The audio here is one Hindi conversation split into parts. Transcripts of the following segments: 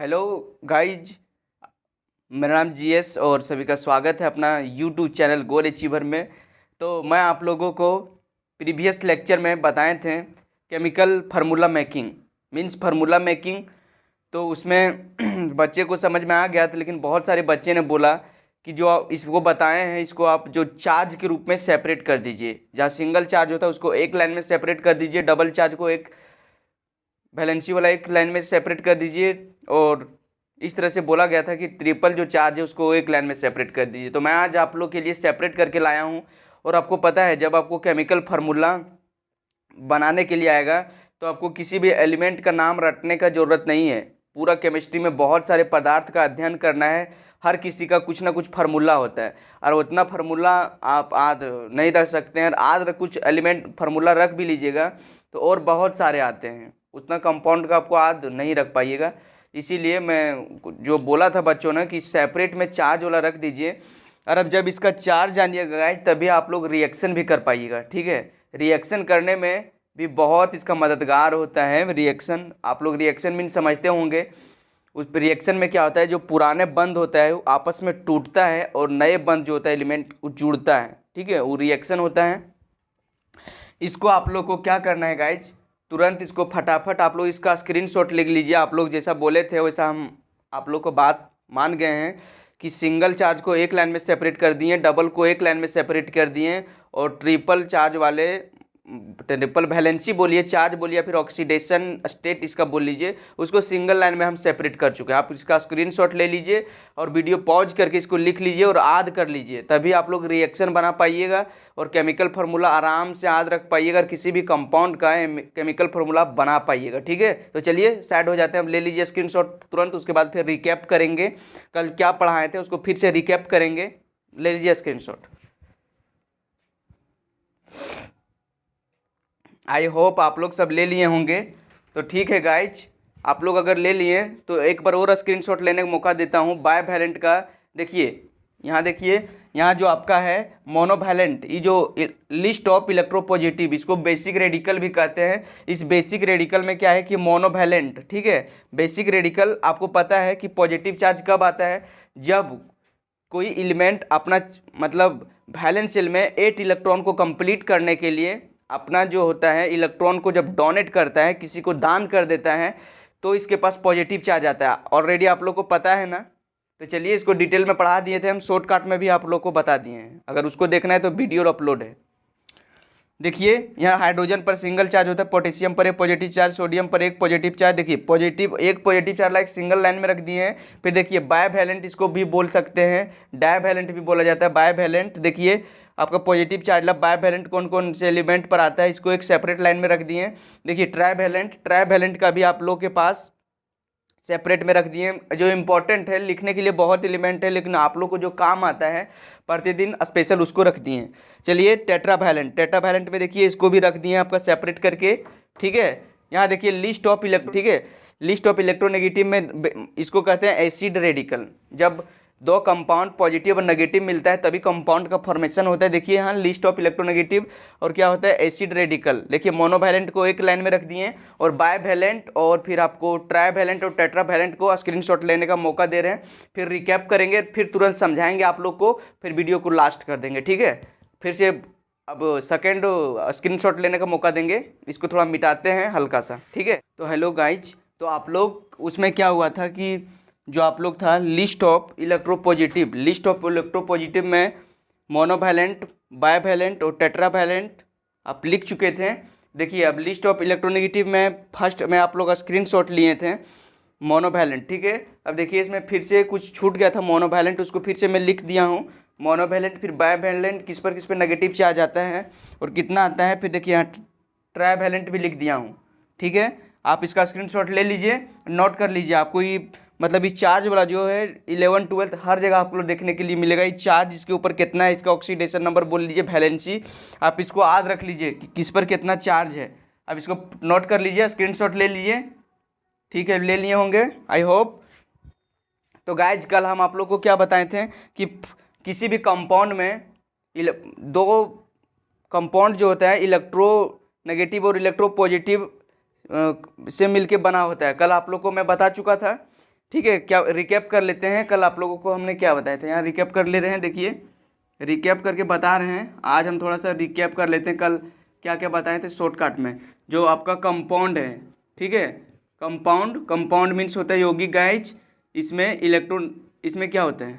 हेलो गाइज, मेरा नाम जीएस और सभी का स्वागत है अपना यूट्यूब चैनल गोल अचीवर में। तो मैं आप लोगों को प्रीवियस लेक्चर में बताए थे chemical formula making means formula making. तो उसमें बच्चे को समझ में आ गया था, लेकिन बहुत सारे बच्चे ने बोला कि जो आप इसको बताए हैं इसको आप जो चार्ज के रूप में सेपरेट कर दीजिए। जहाँ सिंगल चार्ज होता है उसको एक लाइन में सेपरेट कर दीजिए, डबल चार्ज को एक वैलेंसी वाला एक लाइन में सेपरेट कर दीजिए, और इस तरह से बोला गया था कि ट्रिपल जो चार्ज है उसको एक लाइन में सेपरेट कर दीजिए। तो मैं आज आप लोग के लिए सेपरेट करके लाया हूँ। और आपको पता है, जब आपको केमिकल फार्मूला बनाने के लिए आएगा तो आपको किसी भी एलिमेंट का नाम रटने का ज़रूरत नहीं है। पूरा केमिस्ट्री में बहुत सारे पदार्थ का अध्ययन करना है, हर किसी का कुछ ना कुछ फार्मूला होता है, और उतना फार्मूला आप आज नहीं रख सकते हैं। आज कुछ एलिमेंट फार्मूला रख भी लीजिएगा तो और बहुत सारे आते हैं, उतना कंपाउंड का आपको आज नहीं रख पाइएगा। इसीलिए मैं जो बोला था बच्चों ने कि सेपरेट में चार्ज वाला रख दीजिए, और अब जब इसका चार्ज जानिएगा गाइस तभी आप लोग रिएक्शन भी कर पाइएगा। ठीक है, रिएक्शन करने में भी बहुत इसका मददगार होता है। रिएक्शन आप लोग रिएक्शन मीन समझते होंगे। उस रिएक्शन में क्या होता है, जो पुराने बंद होता है वो आपस में टूटता है और नए बंद जो होता है एलिमेंट वो जुड़ता है। ठीक है, वो रिएक्शन होता है। इसको आप लोग को क्या करना है गाइज, तुरंत इसको फटाफट आप लोग इसका स्क्रीनशॉट लिख लीजिए। आप लोग जैसा बोले थे वैसा हम आप लोग को बात मान गए हैं कि सिंगल चार्ज को एक लाइन में सेपरेट कर दिए, डबल को एक लाइन में सेपरेट कर दिए, और ट्रिपल चार्ज वाले ट्रिपल वैलेंसी बोलिए, चार्ज बोलिए, या फिर ऑक्सीडेशन स्टेट इसका बोल लीजिए, उसको सिंगल लाइन में हम सेपरेट कर चुके हैं। आप इसका स्क्रीनशॉट ले लीजिए और वीडियो पॉज करके इसको लिख लीजिए और याद कर लीजिए, तभी आप लोग रिएक्शन बना पाइएगा और केमिकल फार्मूला आराम से याद रख पाइएगा, किसी भी कंपाउंड का केमिकल फार्मूला बना पाइएगा। ठीक है, तो चलिए स्टार्ट हो जाते हैं। हम ले लीजिए स्क्रीनशॉट तुरंत, उसके बाद फिर रिकैप करेंगे, कल क्या पढ़ाए थे उसको फिर से रिकैप करेंगे। ले लीजिए स्क्रीनशॉट। आई होप आप लोग सब ले लिए होंगे। तो ठीक है गाइज, आप लोग अगर ले लिए तो एक बार और स्क्रीनशॉट लेने का मौका देता हूँ बायवैलेंट का। देखिए यहाँ जो आपका है मोनोवैलेंट, ये जो लिस्ट ऑफ इलेक्ट्रोपॉजिटिव, इसको बेसिक रेडिकल भी कहते हैं। इस बेसिक रेडिकल में क्या है कि मोनोवैलेंट, ठीक है, बेसिक रेडिकल आपको पता है कि पॉजिटिव चार्ज कब आता है, जब कोई एलिमेंट अपना मतलब वैलेंस शेल में 8 इलेक्ट्रॉन को कंप्लीट करने के लिए अपना जो होता है इलेक्ट्रॉन को जब डोनेट करता है, किसी को दान कर देता है, तो इसके पास पॉजिटिव चार्ज आता है। ऑलरेडी आप लोग को पता है ना। तो चलिए इसको डिटेल में पढ़ा दिए थे हम, शॉर्टकट में भी आप लोग को बता दिए हैं। अगर उसको देखना है तो वीडियो अपलोड है। देखिए यहाँ हाइड्रोजन पर सिंगल चार्ज होता है, पोटेशियम पर एक पॉजिटिव चार्ज, सोडियम पर एक पॉजिटिव चार्ज। देखिए पॉजिटिव एक positive charge like single line में रख दिए हैं। फिर देखिए बायवैलेंट इसको भी बोल सकते हैं, डायवैलेंट भी बोला जाता है। बायवैलेंट देखिए आपका पॉजिटिव चार्ज ला बायवैलेंट कौन कौन से एलिमेंट पर आता है, इसको एक सेपरेट लाइन में रख दिए। देखिए ट्राइवैलेंट का भी आप लोग के पास सेपरेट में रख दिए। जो इम्पोर्टेंट है लिखने के लिए बहुत एलिमेंट है, लेकिन आप लोग को जो काम आता है प्रतिदिन स्पेशल उसको रख दिए। चलिए टेट्रावैलेंट में देखिए इसको भी रख दिए आपका सेपरेट करके। ठीक है, यहाँ देखिए लिस्ट ऑफ ठीक है, लिस्ट ऑफ इलेक्ट्रोनेगेटिव में इसको कहते हैं एसिड रेडिकल। जब दो कंपाउंड पॉजिटिव और नेगेटिव मिलता है तभी कंपाउंड का फॉर्मेशन होता है। देखिए यहाँ लिस्ट ऑफ इलेक्ट्रोनेगेटिव और क्या होता है एसिड रेडिकल। देखिए मोनोवैलेंट को एक लाइन में रख दिए, और बायवैलेंट और फिर आपको ट्राइवैलेंट और टेट्रावैलेंट को स्क्रीनशॉट लेने का मौका दे रहे हैं। फिर रिकैप करेंगे, फिर तुरंत समझाएंगे आप लोग को, फिर वीडियो को लास्ट कर देंगे। ठीक है, फिर से अब सेकेंड स्क्रीनशॉट लेने का मौका देंगे। इसको थोड़ा मिटाते हैं हल्का सा। ठीक है, तो हेलो गाइज, तो आप लोग उसमें क्या हुआ था कि जो आप लोग था लिस्ट ऑफ इलेक्ट्रोपॉजिटिव में मोनोवैलेंट, बायवैलेंट और टेट्रावैलेंट आप लिख चुके थे। देखिए अब लिस्ट ऑफ इलेक्ट्रोनेगेटिव में फर्स्ट में आप लोग स्क्रीनशॉट लिए थे मोनोवैलेंट। ठीक है, अब देखिए इसमें फिर से कुछ छूट गया था मोनोवैलेंट, उसको फिर से मैं लिख दिया हूँ मोनोवैलेंट। फिर बायवैलेंट किस पर नेगेटिव चार्ज आता है और कितना आता है, फिर देखिए यहाँ ट्राइवैलेंट भी लिख दिया हूँ। ठीक है, आप इसका स्क्रीनशॉट ले लीजिए, नोट कर लीजिए। आपको ये मतलब इस चार्ज वाला जो है 11 12 हर जगह आपको देखने के लिए मिलेगा। ये चार्ज इसके ऊपर कितना है, इसका ऑक्सीडेशन नंबर बोल लीजिए, वैलेंसी, आप इसको याद रख लीजिए कि किस पर कितना चार्ज है। अब इसको नोट कर लीजिए, स्क्रीनशॉट ले लीजिए। ठीक है, ले लिए होंगे आई होप। तो गाइज कल हम आप लोग को क्या बताए थे कि किसी भी कंपाउंड में दो कंपाउंड जो होता है इलेक्ट्रो नेगेटिव और इलेक्ट्रो पॉजिटिव से मिलके बना होता है। कल आप लोग को मैं बता चुका था ठीक है, क्या रिकैप कर लेते हैं, कल आप लोगों को हमने क्या बताया था, यहाँ रिकैप कर ले रहे हैं। देखिए रिकैप करके बता रहे हैं, आज हम थोड़ा सा रिकैप कर लेते हैं कल क्या क्या बताए थे शॉर्टकट में। जो आपका कंपाउंड है, ठीक है, कंपाउंड मीन्स होता है यौगिक गाइज। इसमें क्या होता है,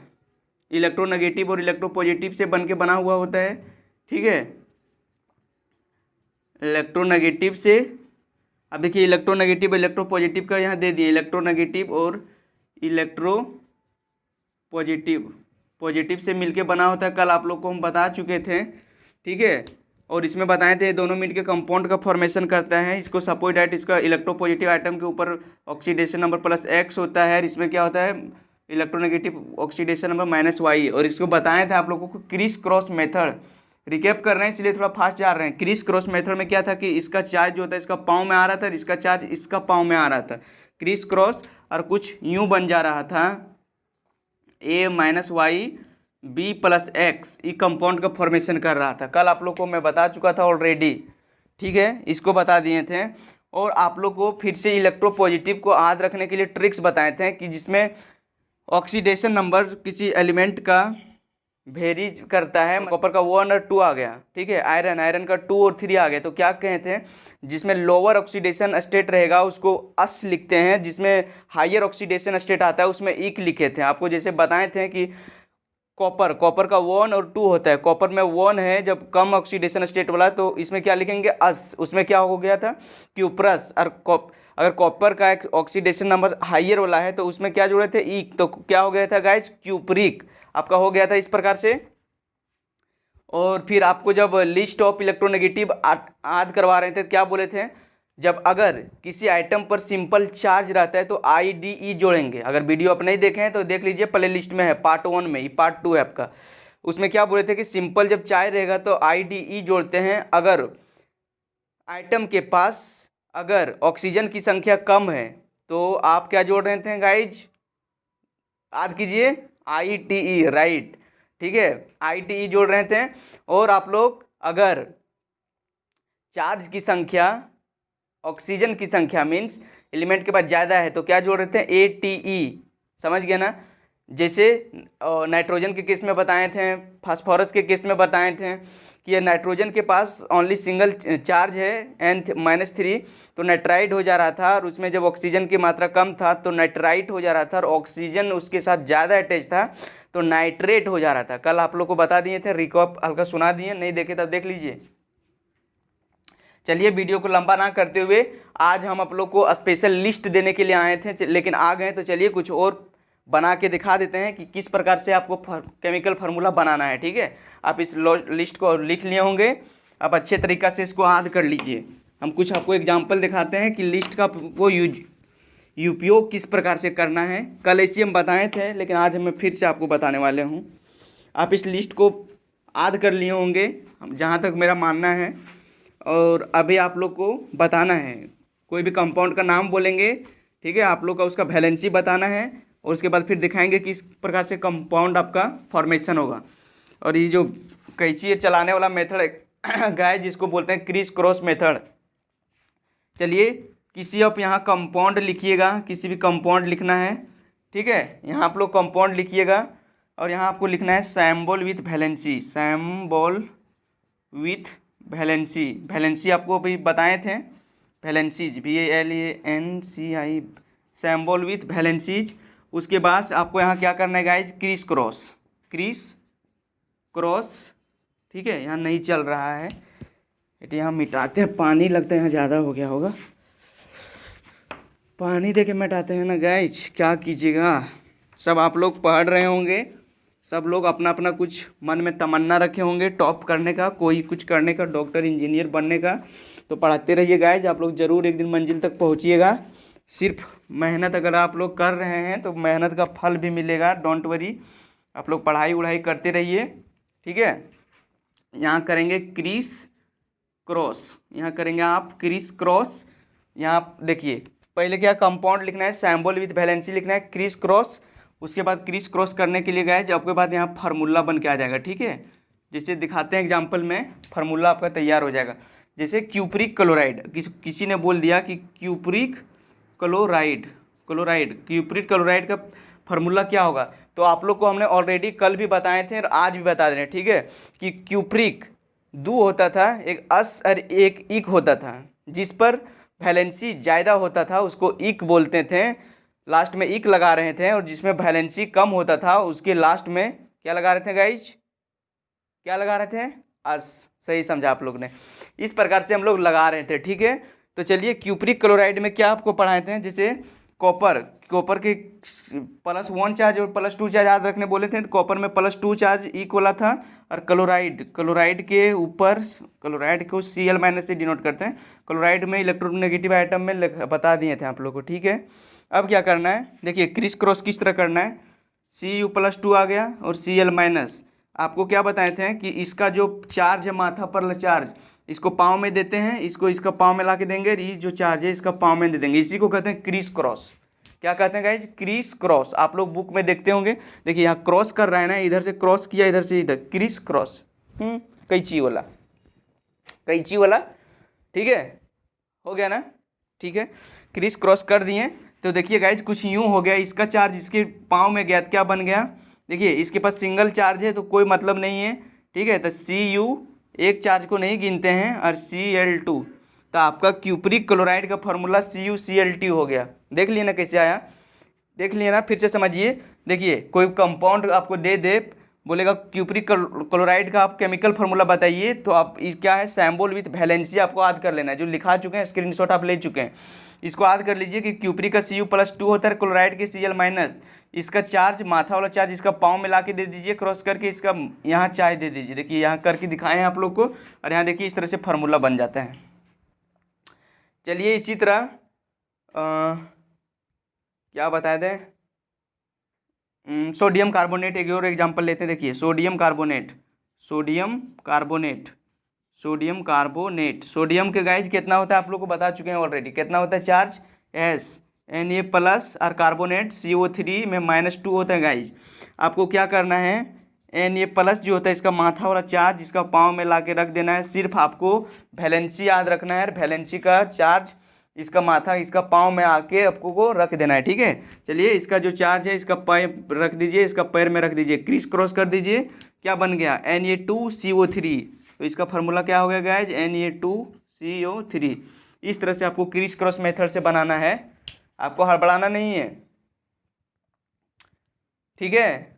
इलेक्ट्रोनेगेटिव और इलेक्ट्रोपॉजिटिव से बन के बना हुआ होता है, ठीक है, इलेक्ट्रोनेगेटिव से। अब देखिए इलेक्ट्रोनेगेटिव इलेक्ट्रोपॉजिटिव का यहाँ दे दिए, इलेक्ट्रोनेगेटिव और पॉजिटिव से मिलके बना होता है, कल आप लोग को हम बता चुके थे, ठीक है। और इसमें बताए थे दोनों मिल के कंपाउंड का फॉर्मेशन करता है। इसको सपोज दैट इसका इलेक्ट्रोपॉजिटिव आइटम के ऊपर ऑक्सीडेशन नंबर +X होता है, और इसमें क्या होता है इलेक्ट्रोनेगेटिव ऑक्सीडेशन नंबर -Y। और इसको बताए थे आप लोगों को क्रिस क्रॉस मेथड। रिकैप कर रहे हैं इसलिए थोड़ा फास्ट जा रहे हैं। क्रिस क्रॉस मेथड में क्या था कि इसका चार्ज जो होता है इसका पाँव में आ रहा था, और इसका चार्ज इसका पाँव में आ रहा था, क्रिस क्रॉस, और कुछ यूं बन जा रहा था A - Y B + X, ये कंपाउंड का फॉर्मेशन कर रहा था। कल आप लोग को मैं बता चुका था ऑलरेडी, ठीक है, इसको बता दिए थे। और आप लोग को फिर से इलेक्ट्रोपॉजिटिव को याद रखने के लिए ट्रिक्स बताए थे कि जिसमें ऑक्सीडेशन नंबर किसी एलिमेंट का वेरीज करता है। कॉपर का 1 और 2 आ गया, ठीक है, आयरन का 2 और 3 आ गया, तो क्या कहते हैं, जिसमें लोअर ऑक्सीडेशन स्टेट रहेगा उसको अस लिखते हैं, जिसमें हायर ऑक्सीडेशन स्टेट आता है उसमें इक लिखे थे। आपको जैसे बताए थे कि कॉपर का 1 और 2 होता है, कॉपर में 1 है जब कम ऑक्सीडेशन स्टेट वाला, तो इसमें क्या लिखेंगे अस, उसमें क्या हो गया था क्यूप्रस। और अगर कॉपर का ऑक्सीडेशन नंबर हायर वाला है तो उसमें क्या जोड़े थे ईक, तो क्या हो गया था गाइज क्यूप्रिक, आपका हो गया था इस प्रकार से। और फिर आपको जब लिस्ट ऑफ इलेक्ट्रोनेगेटिव याद करवा रहे थे तो क्या बोले थे, जब अगर किसी आइटम पर सिंपल चार्ज रहता है तो IDE जोड़ेंगे। अगर वीडियो आप नहीं देखे हैं तो देख लीजिए, प्ले लिस्ट में है, पार्ट 1 में, ये पार्ट 2 है आपका। उसमें क्या बोले थे कि सिंपल जब चार्ज रहेगा तो IDE जोड़ते हैं। अगर आइटम के पास अगर ऑक्सीजन की संख्या कम है तो आप क्या जोड़ रहे थे गाइज, याद कीजिए, ITE, राइट, ठीक है, ITE जोड़ रहे थे। और आप लोग अगर चार्ज की संख्या, ऑक्सीजन की संख्या मीन्स एलिमेंट के पास ज़्यादा है तो क्या जोड़ रहे थे ATE, समझ गए ना। जैसे नाइट्रोजन के केस में बताए थे, फास्फोरस के केस में बताए थे कि ये नाइट्रोजन के पास ओनली सिंगल चार्ज है N-3, तो नाइट्राइट हो जा रहा था, और उसमें जब ऑक्सीजन की मात्रा कम था तो नाइट्राइट हो जा रहा था, और ऑक्सीजन उसके साथ ज़्यादा अटैच था तो नाइट्रेट हो जा रहा था। कल आप लोग को बता दिए थे, रिकॉप हल्का सुना दिए, नहीं देखे तब देख लीजिए। चलिए वीडियो को लंबा ना करते हुए आज हम आप लोग को स्पेशल लिस्ट देने के लिए आए थे, लेकिन आ गए तो चलिए कुछ और बना के दिखा देते हैं कि किस प्रकार से आपको केमिकल फार्मूला बनाना है, ठीक है। आप इस लिस्ट को लिख लिए होंगे, आप अच्छे तरीक़ा से इसको याद कर लीजिए। हम कुछ आपको एग्जाम्पल दिखाते हैं कि लिस्ट का वो उपयोग किस प्रकार से करना है। कल ऐसे हम बताए थे, लेकिन आज मैं फिर से आपको बताने वाले हूँ। आप इस लिस्ट को याद कर लिए होंगे जहाँ तक मेरा मानना है, और अभी आप लोग को बताना है, कोई भी कंपाउंड का नाम बोलेंगे, ठीक है, आप लोग का उसका वैलेंसी बताना है, और उसके बाद फिर दिखाएंगे किस प्रकार से कंपाउंड आपका फॉर्मेशन होगा। और ये जो कैंची चलाने वाला मेथड है गाइस, जिसको बोलते हैं क्रिस क्रॉस मेथड। चलिए किसी आप यहाँ कंपाउंड लिखिएगा, किसी भी कंपाउंड लिखना है, ठीक है, यहाँ आप लोग कंपाउंड लिखिएगा, और यहाँ आपको लिखना है sample with valency, sample with valency आपको अभी बताए थे, valencies VALENCI, sample with valencies. उसके बाद आपको यहाँ क्या करना है गाइज, क्रिस क्रॉस, ठीक है, यहाँ नहीं चल रहा है, यहाँ मिटाते हैं, पानी लगता है यहाँ ज़्यादा हो गया होगा, पानी दे के मिटाते हैं ना गाइज, क्या कीजिएगा। सब आप लोग पढ़ रहे होंगे, सब लोग अपना अपना कुछ मन में तमन्ना रखे होंगे टॉप करने का, कोई कुछ करने का, डॉक्टर इंजीनियर बनने का, तो पढ़ाते रहिए गाइज, आप लोग ज़रूर एक दिन मंजिल तक पहुँचिएगा। सिर्फ मेहनत अगर आप लोग कर रहे हैं तो मेहनत का फल भी मिलेगा, डोंट वरी। आप लोग पढ़ाई वढ़ाई करते रहिए, ठीक है। यहाँ करेंगे क्रिस क्रॉस, यहाँ करेंगे आप क्रिस क्रॉस। यहाँ देखिए पहले क्या कंपाउंड लिखना है, सैम्बल विथ वैलेंसी लिखना है, क्रिस क्रॉस। उसके बाद क्रिस क्रॉस करने के लिए गए जब आपके बाद यहाँ फार्मूला बन के आ जाएगा, ठीक है। जैसे दिखाते हैं एग्जाम्पल में, फार्मूला आपका तैयार हो जाएगा। जैसे क्यूप्रिक क्लोराइड, किसी ने बोल दिया कि क्यूप्रिक क्लोराइड, क्यूप्रिक क्लोराइड का फार्मूला क्या होगा? तो आप लोग को हमने ऑलरेडी कल भी बताए थे और आज भी बता दे रहे हैं, ठीक है, कि क्यूप्रिक दो होता था, एक अस और एक इक होता था, जिस पर वैलेंसी ज़्यादा होता था उसको इक बोलते थे, लास्ट में इक लगा रहे थे, और जिसमें वैलेंसी कम होता था उसके लास्ट में क्या लगा रहे थे गाइज? क्या लगा रहे थे? अस। सही समझा आप लोग ने। इस प्रकार से हम लोग लगा रहे थे, ठीक है। तो चलिए, क्यूप्रिक क्लोराइड में क्या आपको पढ़ाए थे, जैसे कॉपर के +1 चार्ज और +2 चार्ज याद रखने बोले थे। तो कॉपर में +2 चार्ज इक्वल था, और क्लोराइड के ऊपर, क्लोराइड को Cl- से डिनोट करते हैं, क्लोराइड में इलेक्ट्रोनेगेटिव आइटम में बता दिए थे आप लोग को, ठीक है। अब क्या करना है, देखिए क्रिस क्रॉस किस तरह करना है। Cu+2 आ गया और Cl-, आपको क्या बताए थे कि इसका जो चार्ज है, माथा पर चार्ज, इसको पाँव में देते हैं, इसको इसका पाँव में ला के देंगे, ये जो चार्ज है इसका पाँव में दे देंगे, इसी को कहते हैं क्रिस क्रॉस। क्या कहते हैं गाइज? Criss cross. आप लोग बुक में देखते होंगे, देखिए यहाँ क्रॉस कर रहा है ना, इधर से क्रॉस किया, इधर से इधर, क्रिस क्रॉस, कैंची वाला, कैंची वाला, ठीक है, हो गया ना, ठीक है। क्रिस क्रॉस कर दिए, तो देखिए गाइज कुछ यूँ हो गया, इसका चार्ज इसके पाँव में गया, तो क्या बन गया, देखिए इसके पास सिंगल चार्ज है तो कोई मतलब नहीं है, ठीक है। तो Cu एक चार्ज को नहीं गिनते हैं, और Cl2, तो आपका क्यूप्रिक क्लोराइड का फार्मूला CuCl2 हो गया। देख लिए ना कैसे आया, देख लिए ना, फिर से समझिए। देखिए कोई कंपाउंड आपको दे बोलेगा क्यूप्रिक क्लोराइड का आप केमिकल फार्मूला बताइए, तो आप क्या है, सैम्बोल विथ वैलेंसी आपको याद कर लेना है, जो लिखा चुके हैं स्क्रीनशॉट आप ले चुके हैं, इसको याद कर लीजिए कि क्यूप्रिक का Cu+2 होता है, क्लोराइड के Cl-, इसका चार्ज, माथा वाला चार्ज इसका पाँव में ला के दे दीजिए, क्रॉस करके इसका यहाँ चार्ज दे दीजिए। देखिए यहाँ करके दिखाए हैं आप लोग को, और यहाँ देखिए इस तरह से फार्मूला बन जाता है। चलिए इसी तरह क्या बता दें, सोडियम कार्बोनेट एक और एग्जांपल लेते हैं। देखिए सोडियम कार्बोनेट, सोडियम के गाइज कितना होता है आप लोग को बता चुके हैं ऑलरेडी, कितना होता है चार्ज, S, Na+, और कार्बोनेट CO3 में -2 होता है गाइज। आपको क्या करना है, Na+ जो होता है इसका माथा वाला चार्ज इसका पाँव में ला के रख देना है, सिर्फ आपको वैलेंसी याद रखना है, वैलेंसी का चार्ज इसका माथा इसका पाँव में आके आपको को रख देना है, ठीक है। चलिए इसका जो चार्ज है इसका पैर रख दीजिए, इसका पैर में रख दीजिए, क्रिस क्रॉस कर दीजिए, क्या बन गया, Na2CO3। तो इसका फार्मूला क्या हो गया गाइज, Na2CO3। इस तरह से आपको क्रिस क्रॉस मेथड से बनाना है, आपको हड़बड़ाना नहीं है, ठीक है।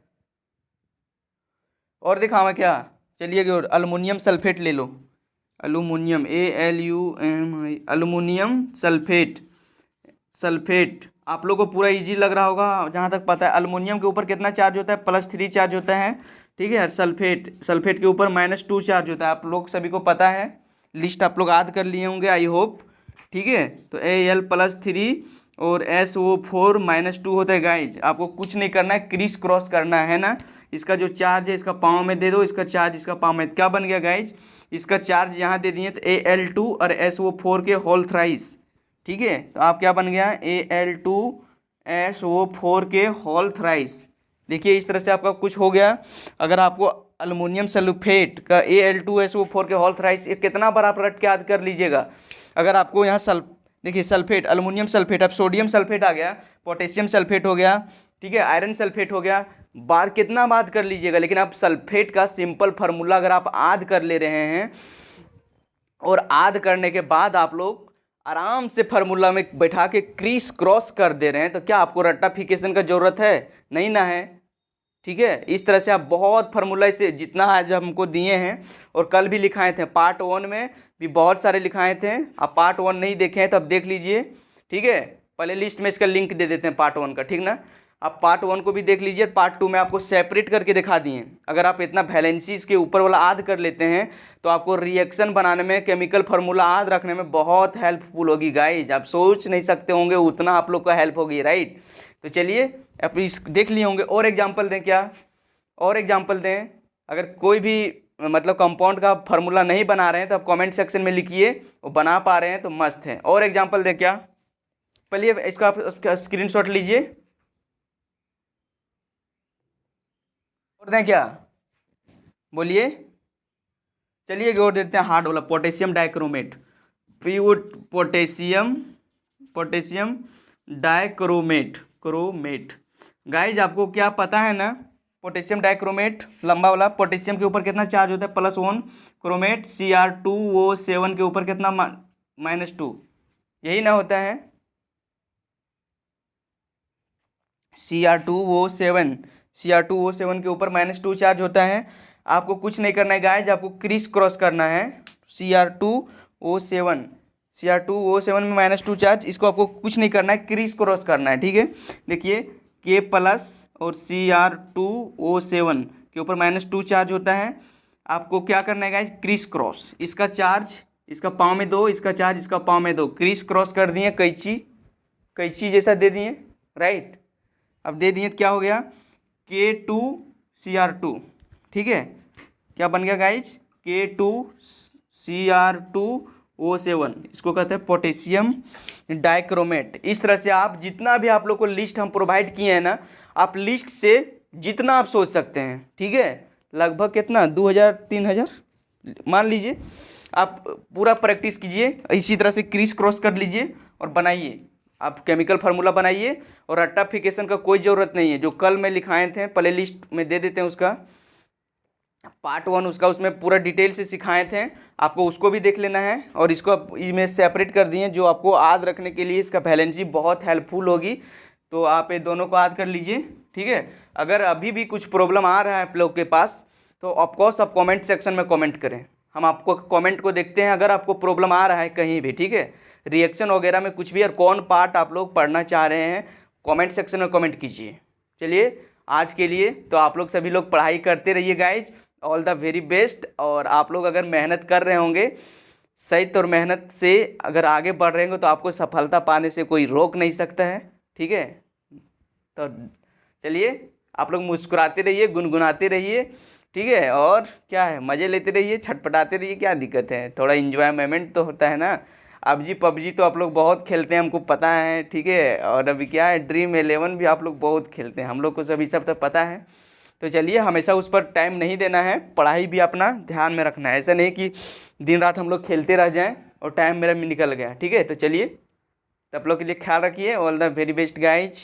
और दिखावा क्या, चलिए अल्युमिनियम सल्फेट ले लो, अल्युमिनियम ALUMI, अल्युमिनियम सल्फेट आप लोग को पूरा इजी लग रहा होगा जहाँ तक पता है। अल्युमिनियम के ऊपर कितना चार्ज होता है, +3 चार्ज होता है, ठीक है। और सल्फेट के ऊपर -2 चार्ज होता है, आप लोग सभी को पता है, लिस्ट आप लोग याद कर लिए होंगे आई होप, ठीक है। तो Al+3 और SO4 -2 होता है गाइज। आपको कुछ नहीं करना है, क्रिस क्रॉस करना है ना, इसका जो चार्ज है इसका पाँव में दे दो, इसका चार्ज इसका पाँव में, क्या बन गया गाइज, इसका चार्ज यहाँ दे दिए तो Al2 और SO4 के होल थ्राइस, ठीक है। तो आप क्या बन गया, Al2 SO4 के होल थ्राइस। देखिए इस तरह से आपका कुछ हो गया। अगर आपको अल्युमिनियम सल्फेट का Al2 SO4 के होल थ्राइस, ये कितना बार आप रट के याद कर लीजिएगा। अगर आपको यहाँ देखिए सल्फेट, अल्युमिनियम सल्फेट, अब सोडियम सल्फेट आ गया, पोटेशियम सल्फेट हो गया, ठीक है, आयरन सल्फेट हो गया, बार कितना बात कर लीजिएगा। लेकिन आप सल्फेट का सिंपल फार्मूला अगर आप याद कर ले रहे हैं, और याद करने के बाद आप लोग आराम से फार्मूला में बैठा के क्रिस क्रॉस कर दे रहे हैं, तो क्या आपको रट्टाफिकेशन का ज़रूरत है, नहीं ना है, ठीक है। इस तरह से आप बहुत फार्मूला इसे जितना आज हमको दिए हैं, और कल भी लिखाए थे, पार्ट 1 में भी बहुत सारे लिखाए थे। आप पार्ट 1 नहीं देखे हैं तो अब देख लीजिए, ठीक है। पहले लिस्ट में इसका लिंक दे देते हैं पार्ट 1 का, ठीक ना। आप पार्ट 1 को भी देख लीजिए, पार्ट 2 में आपको सेपरेट करके दिखा दिए। अगर आप इतना वैलेंसी इसके ऊपर वाला याद कर लेते हैं तो आपको रिएक्शन बनाने में, केमिकल फार्मूला याद रखने में बहुत हेल्पफुल होगी गाइज। आप सोच नहीं सकते होंगे उतना आप लोग का हेल्प होगी, राइट। तो चलिए आप इस देख लिए होंगे, और एग्जाम्पल दें क्या, और एग्जाम्पल दें। अगर कोई भी मतलब कंपाउंड का फार्मूला नहीं बना रहे हैं तो आप कमेंट सेक्शन में लिखिए, वो बना पा रहे हैं तो मस्त है। और एग्जाम्पल दें क्या, पहले इसका आप स्क्रीनशॉट लीजिए, और दें क्या, बोलिए। चलिए और देते हैं हार्ड वाला, potassium dichromate, potassium dichromate chromate. Guys आपको क्या पता है ना, पोटेशियम डाइक्रोमेट लंबा वाला, पोटेशियम के ऊपर कितना चार्ज होता है +1, क्रोमेट Cr2O7 के ऊपर कितना -2, यही ना होता है Cr2O7 के ऊपर -2 चार्ज होता है। आपको कुछ नहीं करना है गाइज, आपको क्रिस क्रॉस करना है Cr2O7 में -2 चार्ज, इसको आपको कुछ नहीं करना है, क्रिस क्रॉस करना है, ठीक है। देखिए K प्लस और Cr2O7 के ऊपर -2 चार्ज होता है। आपको क्या करना है गाइज, क्रिस क्रॉस, इसका चार्ज इसका पाँव में दो, इसका चार्ज इसका पाँव में दो, क्रिस क्रॉस कर दिए, कैंची जैसा दे दिए, राइट। अब दे दिए तो क्या हो गया, K2Cr2, ठीक है। क्या बन गया गाइज, K2Cr2O7, इसको कहते हैं पोटेशियम डाइक्रोमेट। इस तरह से आप जितना भी आप लोग को लिस्ट हम प्रोवाइड किए हैं ना, आप लिस्ट से जितना आप सोच सकते हैं, ठीक है, लगभग कितना 2000-3000 मान लीजिए, आप पूरा प्रैक्टिस कीजिए, इसी तरह से क्रिस क्रॉस कर लीजिए और बनाइए। आप केमिकल फार्मूला बनाइए और रट्टाफिकेशन का कोई ज़रूरत नहीं है। जो कल मैं लिखाए थे, प्ले लिस्ट में दे देते हैं, उसका पार्ट 1 उसका, उसमें पूरा डिटेल से सिखाए थे, आपको उसको भी देख लेना है। और इसको आप इसमें सेपरेट कर दिए, जो आपको याद रखने के लिए इसका वैलेंसी बहुत हेल्पफुल होगी, तो आप ये दोनों को याद कर लीजिए, ठीक है। अगर अभी भी कुछ प्रॉब्लम आ रहा है आप लोग के पास, तो ऑफकोर्स आप कमेंट सेक्शन में कमेंट करें, हम आपको कमेंट को देखते हैं। अगर आपको प्रॉब्लम आ रहा है कहीं भी, ठीक है, रिएक्शन वगैरह में कुछ भी, और कौन पार्ट आप लोग पढ़ना चाह रहे हैं, कमेंट सेक्शन में कमेंट कीजिए। चलिए आज के लिए तो आप लोग सभी लोग पढ़ाई करते रहिए guys, all the very best. और आप लोग अगर मेहनत कर रहे होंगे सही, तो मेहनत से अगर आगे बढ़ रहे होंगे तो आपको सफलता पाने से कोई रोक नहीं सकता है, ठीक है। तो चलिए आप लोग मुस्कुराते रहिए, गुनगुनाते रहिए, ठीक है, और क्या है, मज़े लेते रहिए, छटपटाते रहिए, क्या दिक्कत है, थोड़ा इंजॉयमेंट तो होता है ना। पबजी तो आप लोग बहुत खेलते हैं, हमको पता है, ठीक है। और अभी क्या है, ड्रीम 11 भी आप लोग बहुत खेलते हैं, हम लोग को सभी सब तो पता है। तो चलिए हमेशा उस पर टाइम नहीं देना है, पढ़ाई भी अपना ध्यान में रखना है, ऐसा नहीं कि दिन रात हम लोग खेलते रह जाएं और टाइम मेरा निकल गया, ठीक है। तो चलिए, तो आप लोग के लिए ख्याल रखिए, all the very best guys.